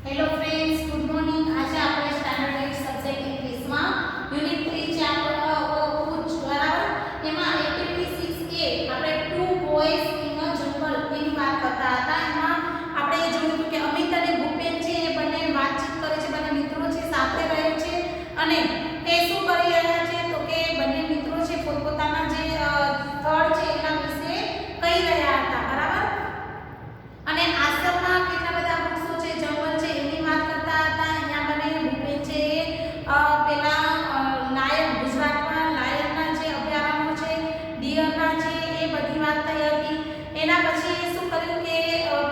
Hello friends, good morning. આજે આપણે standard 8 subject ઇંગ્લિશમાં યુનિટ 3 ચેપ્ટર ઉચ્ચ બરાબર એમાં એક્ટિવિટી 6A આપણે ટુ બોયઝ ઇન અ જંગલ એની વાત કરતા હતા. એમાં આપણે જોયું કે અમિત અને ભૂપેન છે એ બંને વાતચીત કરે છે, બંને મિત્રો છે, સાથે રહે છે અને તે શું કરી રહ્યા છે તો કે બંને મિત્રો છે પોતપોતાના જે સ્થળ છે એના વિશે કહી રહ્યા હતા બરાબર. અને આશ્રમમાં કેટલા બધા વૃક્ષો છે, જંગલ છે એની વાત કરતા હતા. અહીંયા બને ભૂપેન છે પેલા લાયન, ગુજરાતમાં લાયનના જે અભયારણ્યો છે, ડિયરના છે એ બધી વાત થઈ હતી. એના પછી એ શું કર્યું કે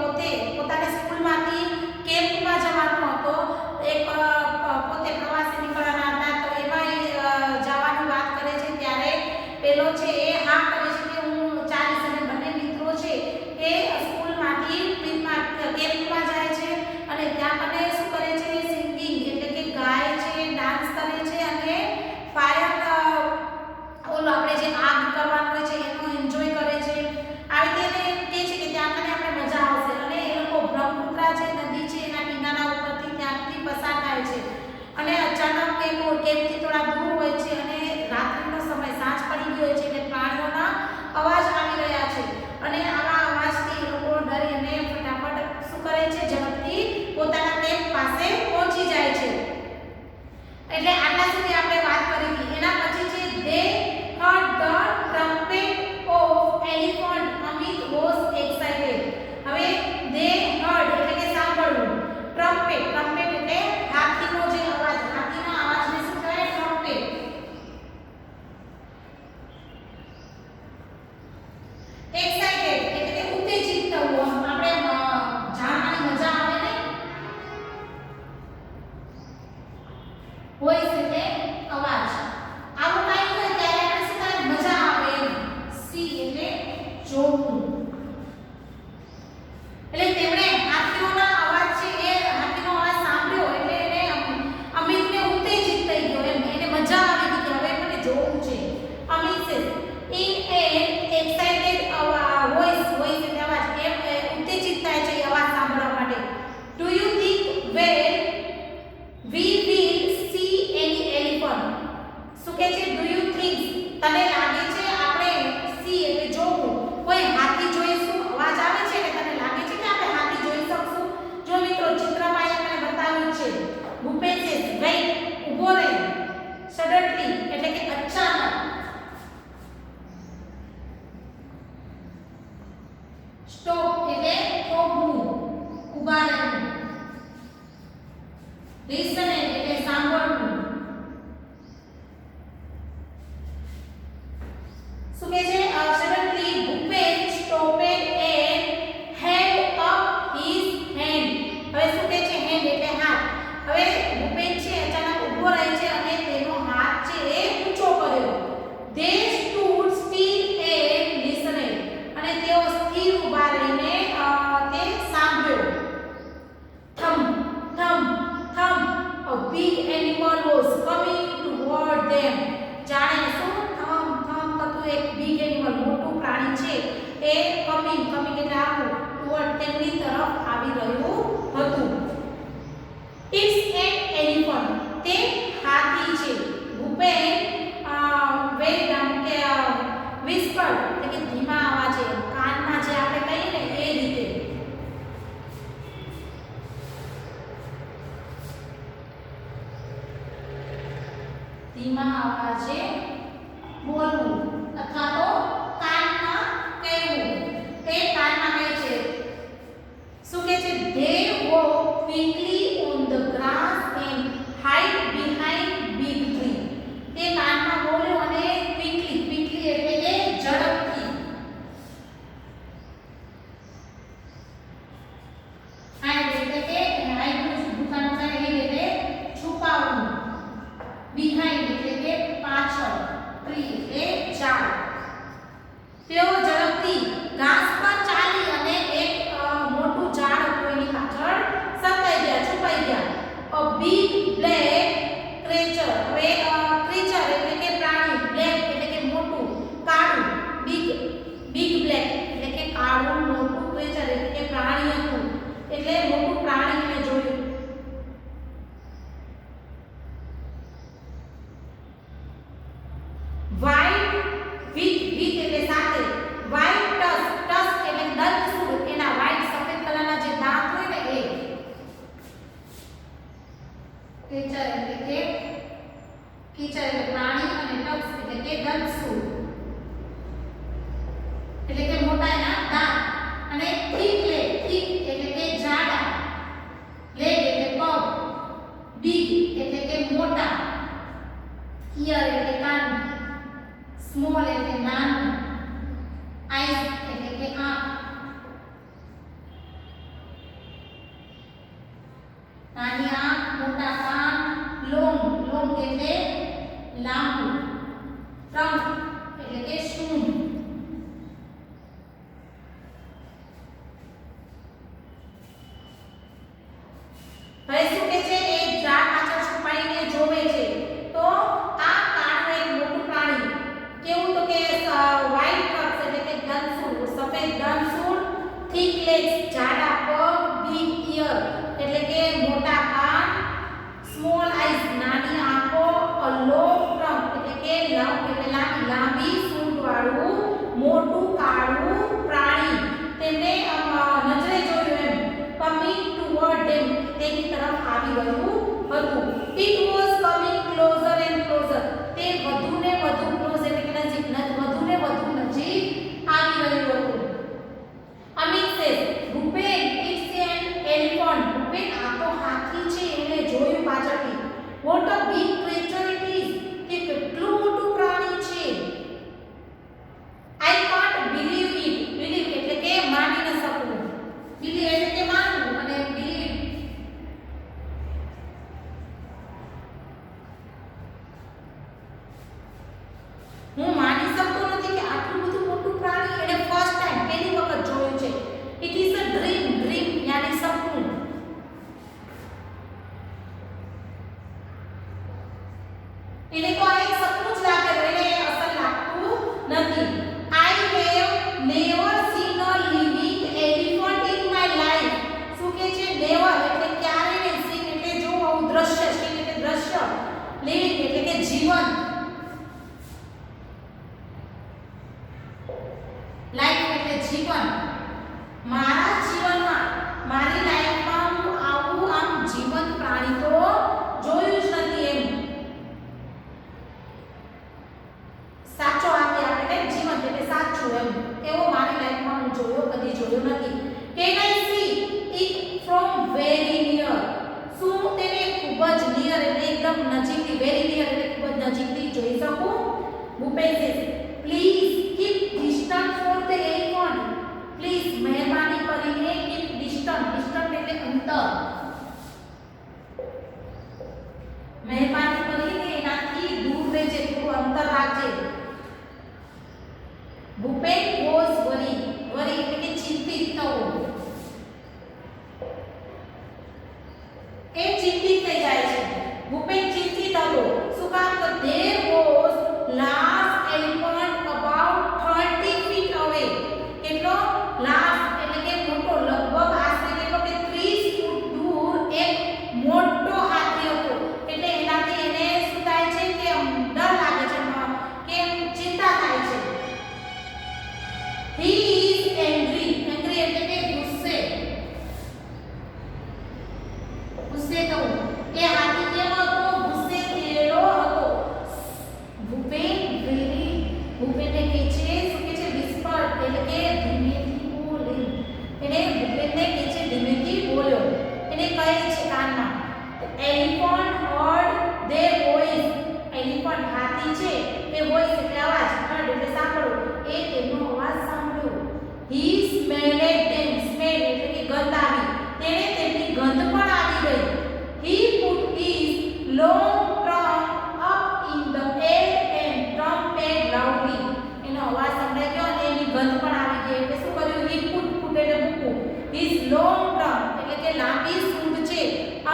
પોતે પોતાની સ્કૂલમાંથી કેમ્પમાં જવાનો હતો, એક પોતે પ્રવાસે નીકળવાના હતા તો એમાં એ જવાની વાત કરે છે ત્યારે પેલો છે એ હા કરે છે કે હું ચાલીશ. અને બંને મિત્રો છે એ સ્કૂલમાંથી કેમ્પમાં જાય છે અને ત્યાં કને શું કરે છે, સિંગિંગ એટલે કે ગાય છે, ડાન્સ કરે છે અને ફાયર ઓલો આપણે જે આગ કરવાનું હોય છે એનો એન્જોય કરે છે. આવી રીતે એને કહે છે કે ત્યાં કને આપણે મજા આવશે. અને એ લોકો બ્રહ્મપુત્રા છે નદી છે એના કિનારા ઉપરથી ત્યાંથી પસાર થાય છે અને અચાનક કેમ્પથી થોડા દૂર હોય છે અને રાત્રિનો સમય, સાંજ પડી ગયો હોય છે એટલે પ્રાણીઓના અવાજ આવી રહ્યા છે અને આવા અવાજથી એ લોકો ડરી અને ફટાફટ શું કરે છે, ઝડપથી પોતાના કેમ્પ પાસે પહોંચી જાય છે. એટલે આટલા સુધી આપણે વાત કરી હતી. એના પછી છે they heard the trumpet of elephant. Amit was excited. હવે they heard એટલે કે સાંભળવું, trumpet trumpet એટલે હાથીનો જે અવાજ, હાથીના અવાજને શું કહેવાય, trumpet. excited એટલે કે ઉત્તેજિત થવું, આપણે જાણવાની મજા આવે ને. વોઇસ એટલે અવાજ. આવું કાંઈ હોય ત્યારે આપણે શું થાય, મજા આવે એમ. સી એટલે જોવું. એટલે તેમણે હાથીઓના અવાજ છે એ હાથીનો અવાજ સાંભળ્યો એટલે એને અમિતને ઉત્તેજિત થઈ ગયો એમ, એને મજા આવી ગઈ કે હવે મને જોવું છે. અમિત છે in an excited voice, voice એટલે અવાજ, એમ ઉત્તેજિત થાય છે એ અવાજ સાંભળવા માટે. Do you think when we will see any elephant? શું કહે છે, do you think તને લાગે છે આપણે see એટલે જોવું, કોઈ હાથી જોઈશું, અવાજ આવે છે કે તને લાગે છે કે આપણે હાથી જોઈ શકશું? જો મિત્રો ચિત્રમાં અહીંયા મને બતાવ્યું છે, ભૂપેન છે વેઇટ ઊભો રહે, સડનલી એટલે કે અચાનક, સ્ટોપ એટલે થોભવું, ઊભા રહેવું, લિસન એટલે સાંભળવું. શું કહે છે, suddenly Bhupen stopped and held up his hand. હવે શું કહે છે, હેન્ડ એટલે હાથ. હવે ભૂપેન છે અચાનક ઊભો રહે છે અને તેનો હાથ છે એ ઊંચો કર્યો. They stood still and listened. અને તેઓ સ્થિર ઊભા રહીને તે સાંભળ્યો. Thump thump thump a big animal was coming toward them. જાણે શું થમ થમ કરતું એક big animal, મોટું પ્રાણી છે એ કમિંગ એટલે આવું toward તેમની તરફ આવી રહ્યું હતું. It's an elephant. તે હાથી છે. ભૂપેન very down કે whispered એટલે કે ધીમા અવાજે, કાનમાં જે આપણે કહીએ ને એ રીતે. ધીમા અવાજે બોલવું અથવા તો કાનમાં કહેવું. તે કાનમાં કહે છે, શું કહે છે, they walk quickly on the grass and hide behind big tree. તે કાનમાં બોલ્યો અને ક્વિકલી એટલે કે ઝડપથી, હાઇડ એટલે કે હાઇડનું દુકાન થાય એટલે છુપાવવું, behind એટલે કે પાછળ, tree એટલે ઈયર એટલે કાન, સ્મોલ એટલે નાનું, આઈસ એટલે કે આંખ, નાની આંખ, મોટા કાન, લોંગ, લોંગ એટલે લાંબુ, ટ્રંક એટલે કે સૂંઢ. હવે શું કે છે, એક ઝાડ પાછળ છુપાઈને જોવે છે. તો આ કાળનું એક મોટું પ્રાણી કેવું, તો કે વ્હાઇટ ફક્સ એટલે કે દંતશૂળ, સફેદ દંતશૂળ, થીક લેગ્સ જાડા પગ, બિગ ઈયર એટલે કે મોટા કાન, સ્મોલ આઈસ નાની આંખો, અ લોંગ ટ્રંક એટલે કે લાંબી સૂંઢવાળું મોટું કાળું પ્રાણી તેને નજરે જોયું એમ કમિંગ ટુવર્ડ ધેમ તેની તરફ આવી રહ્યું હતું. It was coming closure and closure તે વધુ ને વધુ ક્લોઝ એટલે કે નજીક, વધુ ને વધુ નજીક આવી રહ્યું હતું. Amit says Bhupen it's an elephant. Bhupen આ તો હાથી છે, એને જોયું પાછળથી. What a big creature it is તે કેટલું મોટું પ્રાણી છે. I can't believe it. Believe એટલે કે માની ન શકવું, બિલીવ એટલે કે માનવું અને બિલીવ હું માની શકતો નથી કે આટલું બધું મોટું પ્રાણી એને ફર્સ્ટ ટાઈમ પહેલી વખત જોયું છે. It is a dream. Dream યાની સપનું. એને તો આ એક સપનું જ લાગે, એને અસલ લાગતું નથી. I have never scene a living elephant in my life. શું કે છે, નેવર એટલે ક્યારે નહીં, સીન એટલે જોવું, દ્રશ્ય, સીન એટલે દ્રશ્ય, લિવિંગ એટલે કે જીવન, લાઈફ એટલે જીવન. મારા જીવનમાં, મારી લાઈફમાં હું આવું આમ જીવંત પ્રાણી તો જોયું જ નથી એમ. સાચો આપી આપણે કે જીવંત એટલે સાચું એમ, એવો મારી લાઈફમાં હું કદી જોયો નથી. Can I C it from very near. શું તેને ખૂબ જ નિયર એટલે એકદમ નજીકથી, વેરી નિયર એટલે ખૂબ જ નજીકથી જોઈ શકું. Bhupen says please keep distance for the elephant. Please મહેરબાની કરીને કીપ ડિસ્ટન્સ. ડિસ્ટન્સ એટલે અંતર. મહેરબાની કરીને એનાથી દૂર રહેજે, થોડું અંતર રાખજે. ભૂપેન વોઝ વરી. વરી એટલે કે ચિંતિત થવું. એ ચિંતિત થઈ જાય છે. ભૂપેન ચિંતિત હતો. શું કામ, તો there was large elephant about 30 feet away. કેટલો large એટલે કે મોટો, લગભગ આશરે કેટલો કે 30 ફૂટ દૂર એક મોટો હાથી હતો. એટલે એનાથી એને શું થાય છે કે ડર લાગે છે, કે ચિંતા થાય છે. he is angry. angry એટલે કે ગુસ્સે, ગુસ્સે થવું. એ હાથી કેવો હતો, ગુસ્સે થયેલો હતો. ભૂપેનને કહે છે, શું કહે છે, વિસ્પર એટલે કે ધીમેથી બોલે. એને ભૂપેનને કહે છે ધીમેથી બોલ્યો. એને કહે છે કાનમાં. Elephant heard their voice. Elephant હાથી છે, એ વોઇસ એટલે અવાજ, હર્ડ એટલે સાંભળવું, એ તેમનો અવાજ સાંભળ્યો. હી સ્મેલેડ ધેમ. સ્મેલ એટલે કે ગંધ આવી. તેણે તેમની ગંધ પણ આવી ગઈ. હી put his long trunk up in the air and trumpet loudly. એનો અવાજ સંભળાઈ ગયો અને એની ગંધ પણ આવી ગઈ. એટલે શું કર્યું, હી પુટ, પુટ એટલે મૂકવું, હિઝ લોંગ ટ્રંક એટલે કે લાંબી સૂંઢ છે,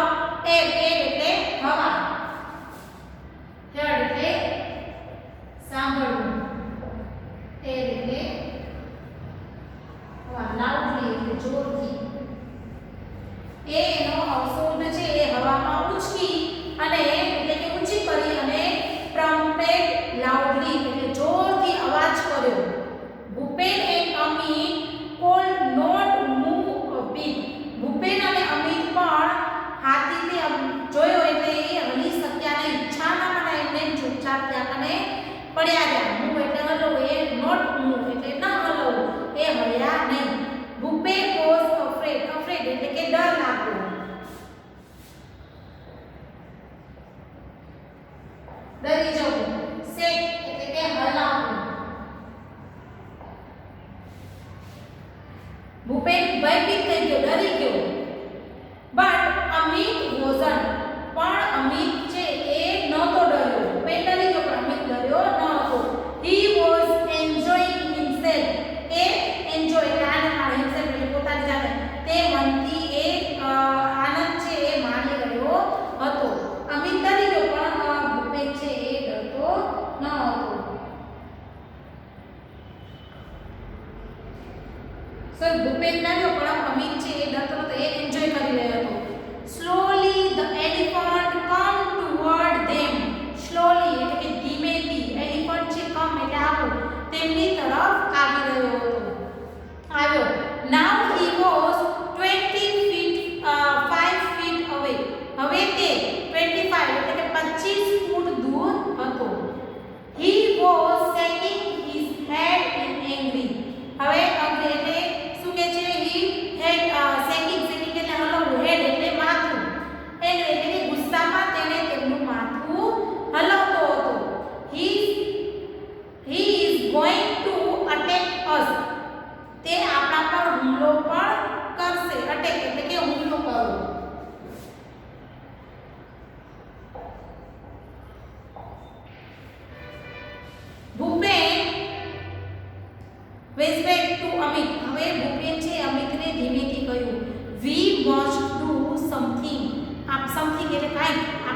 અપ એર, એર એટલે હવા, હેડ એટલે સાંભળવું, એર એટલે હવા, લાઉડલી એટલે જોરથી. એનો સૂંઢ છે એ હવામાં ઉંચકી અને એટલે કે ઊંચી કરી અને ટ્રમ્પેટ લાઉડલી એટલે જોરથી અવાજ કર્યો. Bhupen and Amit could not move a bit. Bhupen અને અમિત પણ હાથીથી જોયો એટલે એ હલી શક્યા નહીં. છાના મને એમને ચૂપચાપ ત્યાં કને પડ્યા રહ્યા. મૂવ એટલે હલવું, એ નોટ મૂવ એટલે ન હલવું, એ હલ્યા નહીં. Bhupen was afraid. અફ્રેડ એટલે કે ડર લાગવો. ડરી જવું.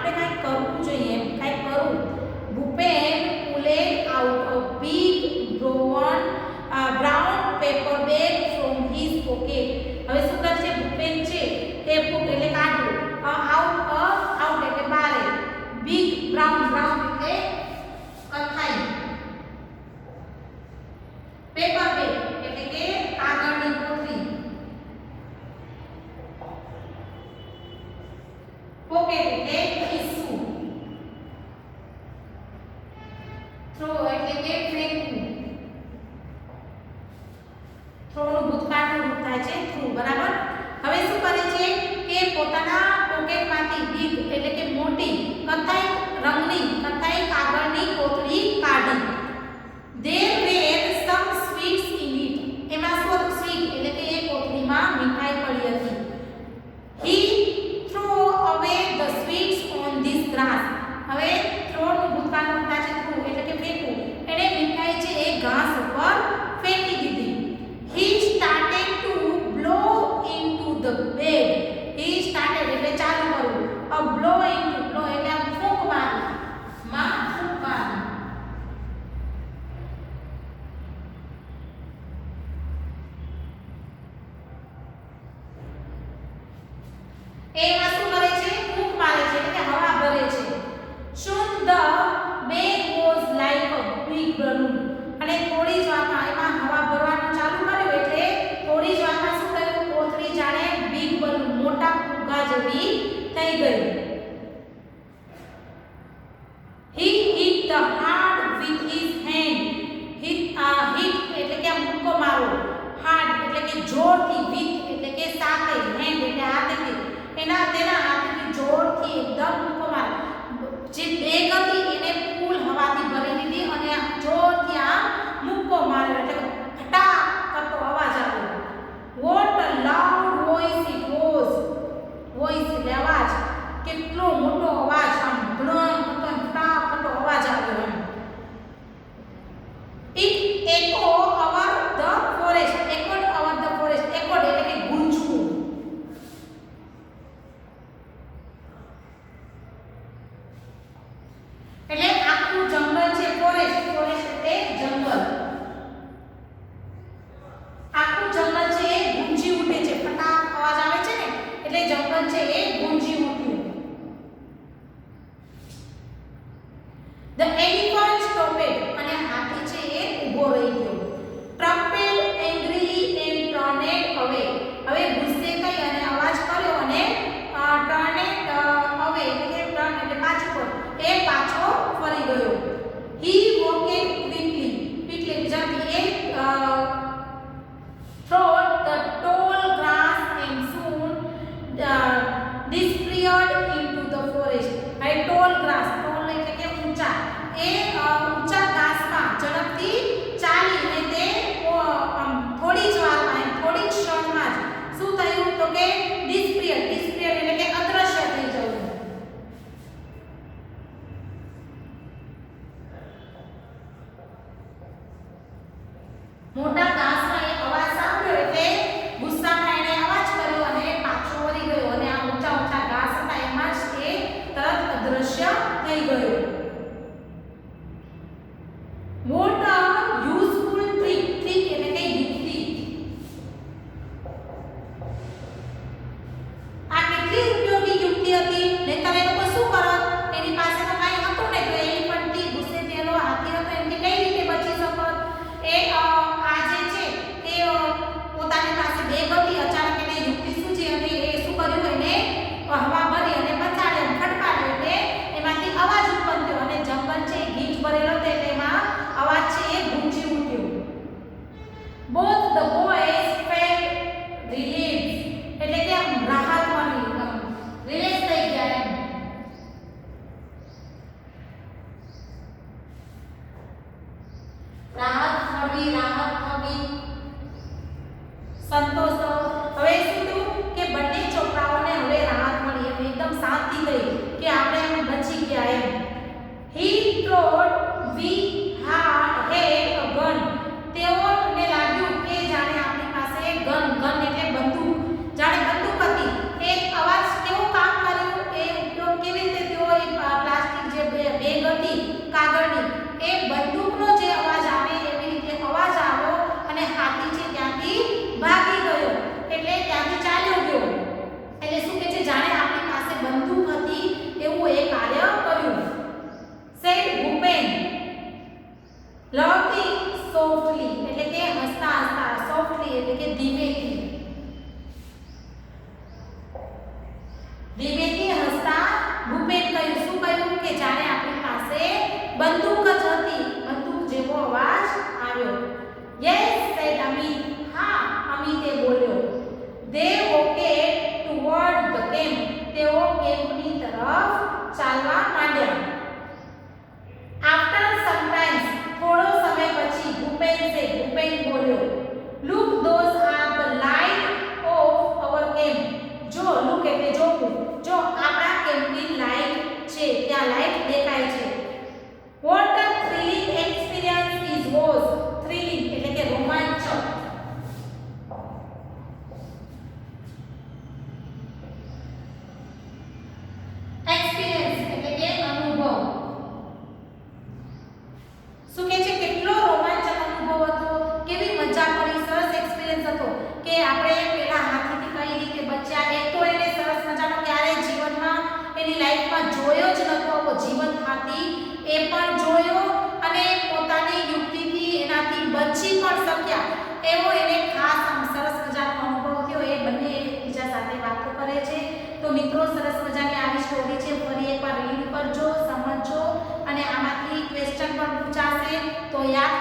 આપણે કાંઈ કરવું જોઈએ, એમ કાંઈ કરવું. Bhupen pulled out a big brown paper bag from his pocket. હવે શું કરશે ભૂપેન છે તે બુક એટલે કાઢવું, આઉટ એટલે બારે, બિગ બ્રાઉન એટલે કથાઈ, પેપર બેગ એટલે કે કાગળની કોથળી, પોકેટ એટલે ખિસ્સું, થ્રો એટલે કે ફેંકવું. થ્રોનું ભૂતકાળનું રૂપ થાય છે થ્રુ, બરાબર. હવે શું કરે છે કે પોતાના પોકેટમાંથી બિગ એટલે કે મોટી કથાઈ રંગની કથાઈ કાગળની કોથળી કાઢી. There were some sweets in it. એમાં શું હતું સ્વીટ એટલે કે એ કોથળીમાં મીઠાઈ પડી હતી. He threw away the sweets on this grass. હવે થ્રોનું ભૂતકાળનું રૂપ થાય છે થ્રુ એટલે કે ફેંકવું. એણે મીઠાઈ છે એ ઘાસ ઉપર ફેંકી દીધી. He started to blow into the bed. He started એટલે ચાલુ કરવું. A blow into blow એટલે આમ ફૂંક મારવું. માં ફૂંક મારવું. એમાં શું કરે છે ફૂંક મારે છે એટલે હવા ભરે છે. Soon the bag was like a big balloon. અને થોડી જ વારમાં એમાં હવા ભરવાનું ચાલુ કર્યું એટલે થોડી જ વારમાં શું થયું કોથળી જાણે બિગ બલૂન મોટા ફુગ્ગા જેવી થઈ ગઈ. He hit the hard with his hand. hit એટલે કે મુક્કો મારો, hard એટલે કે જોરથી, with એટલે કે સાથે, hand એટલે હાથેથી, તેના હાથેથી જોરથી એકદમ મુક્કો મારો. જે બેગ હતી એને ફૂલ હવાથી ભરી દીધી અને જોરથી આ મુક્કો માર્યો એટલે ફટાક કરતો અવાજ આવ્યો. What a loud voice it was. Voice એટલે અવાજ, કેટલો મોટો અવાજ, આમ ધ્વમ હતો, ફટાક કરતો અવાજ આવ્યો એમ. બંદૂક જ હતી. બંદૂક જેવો અવાજ આવ્યો. Yes said Amit. હા, અમિતે બોલ્યો. They walked toward the camp. તેઓ કેમ્પની તરફ ચાલવા માંડ્યા. After some time, થોડો સમય પછી ભૂપેન બોલ્યો. Look, those are the light of our camp. જો look એટલે જોવું. જો આપણા કેમ્પની લાઈટ છે, ત્યાં લાઈટ દેખાય છે. What a thrilling experience it was. Thrilling એટલે કે રોમાંચક. Experience એટલે કે અનુભવ. શું કહે છે? કેટલો રોમાંચક અનુભવ હતો, કેવી મજા પડી, સરસ એક્સપિરિયન્સ હતો કે આપણે પેલા હાથીથી કઈ રીતે બચ્યા. એક તો એને સરસ મજાનો ક્યારે જીવનમાં એની લાઈફમાં જોયો જ નતો આવો જીવંત હાથી. એ પણ જોયો અને પોતાની યુક્તિથી એનાથી બચી પણ શક્યા. એવો એને ખાસ સરસ મજાનો અનુભવ થયો. એ બંને એકબીજા સાથે વાતો કરે છે. તો મિત્રો, સરસ મજાની આવી સ્ટોરી છે. ફરી એકવાર રીડ કરજો, સમજજો અને આમાંથી ક્વેશ્ચન પણ પૂછાશે તો યાદ